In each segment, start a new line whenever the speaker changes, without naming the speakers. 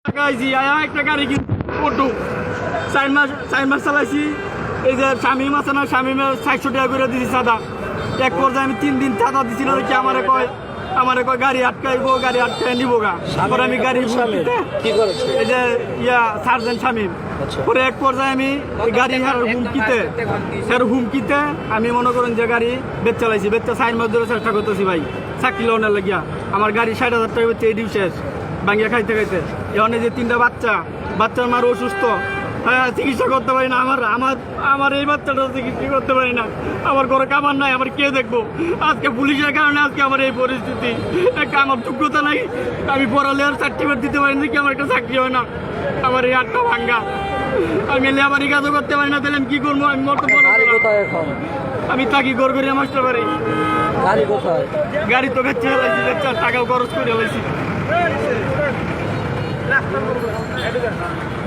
একটা গাড়ি কিন্তু চার মাস চালাইছি। এই যে শামিম আছে না, শামিমের 600 টাকা করে দিছি সাদা। এক পর্যায়ে আমি 3 দিন সাদা দিছিল কি আমারে কয় গাড়ি আটকাইবো, গাড়ি আটকাই নিবো গা। পরে আমি গাড়ি
কি করেছে
এই যে সার্জেন্ট শামিম। পরে এক পর্যায়ে আমি গাড়ি হুমকিতে আমি মনে করেন যে গাড়ি বেচ চালাইছি। বেচটা 4 মাস ধরে চেষ্টা করতেছি ভাই চাকরি লোনের লাগিয়া। আমার গাড়ি 60,000 টাকা বেচছে এই শেষ ভাঙ্গিয়া খাইতে এখন এই যে 3টা বাচ্চার মার অসুস্থ, হ্যাঁ চিকিৎসা করতে পারি না। আমার এই বাচ্চাটা চিকিৎসা করতে পারি না। আমার ঘরে কামার নাই, আমার কে দেখবো? আজকে পুলিশের কারণে আজকে আমার এই পরিস্থিতি। আমার যোগ্যতা নাই, আমি পড়ালেখার সার্টিফিকেট দিতে পারি না, কি আমার একটা চাকরি হয় না। আমার এই হাতটা ভাঙ্গা, আমি লেবারি কাজও করতে পারি না। তাহলে আমি কি করবো? আমি আমি থাকি গড়গড়িয়া মাস্টার বাড়ি। গাড়ি তো বেচে ফেলাইছি, টাকাও খরচ করে ফেলাইছি।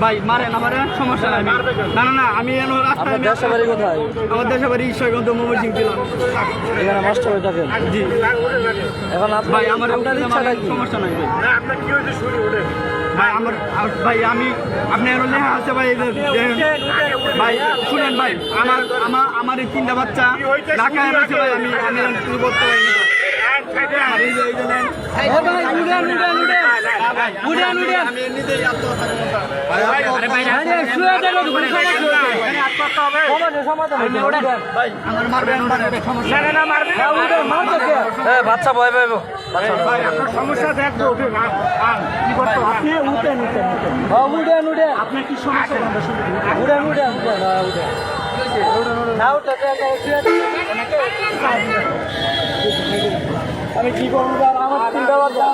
ভাই মারেন আমারে, সমস্যা নাই। না আমি রাস্তায় আমার দেশের বাড়ি ঈশ্বরগঞ্জ মোবাইল সিং ছিলাম। জি ভাই আমার সমস্যা নাই ভাই ভাই আমি আপনি লেখা আছে ভাই। ভাই শুনেন ভাই, আমার এই 3টা বাচ্চা ঢাকায় রয়েছে ভাই। আমি কিছু করতে পারি না।
বাচ্চা ভয় পাইব
সমস্যা দেখবো কি করতে আপনার কি সমস্যা? আমি কি করবো? আমার 3টা বাচ্চা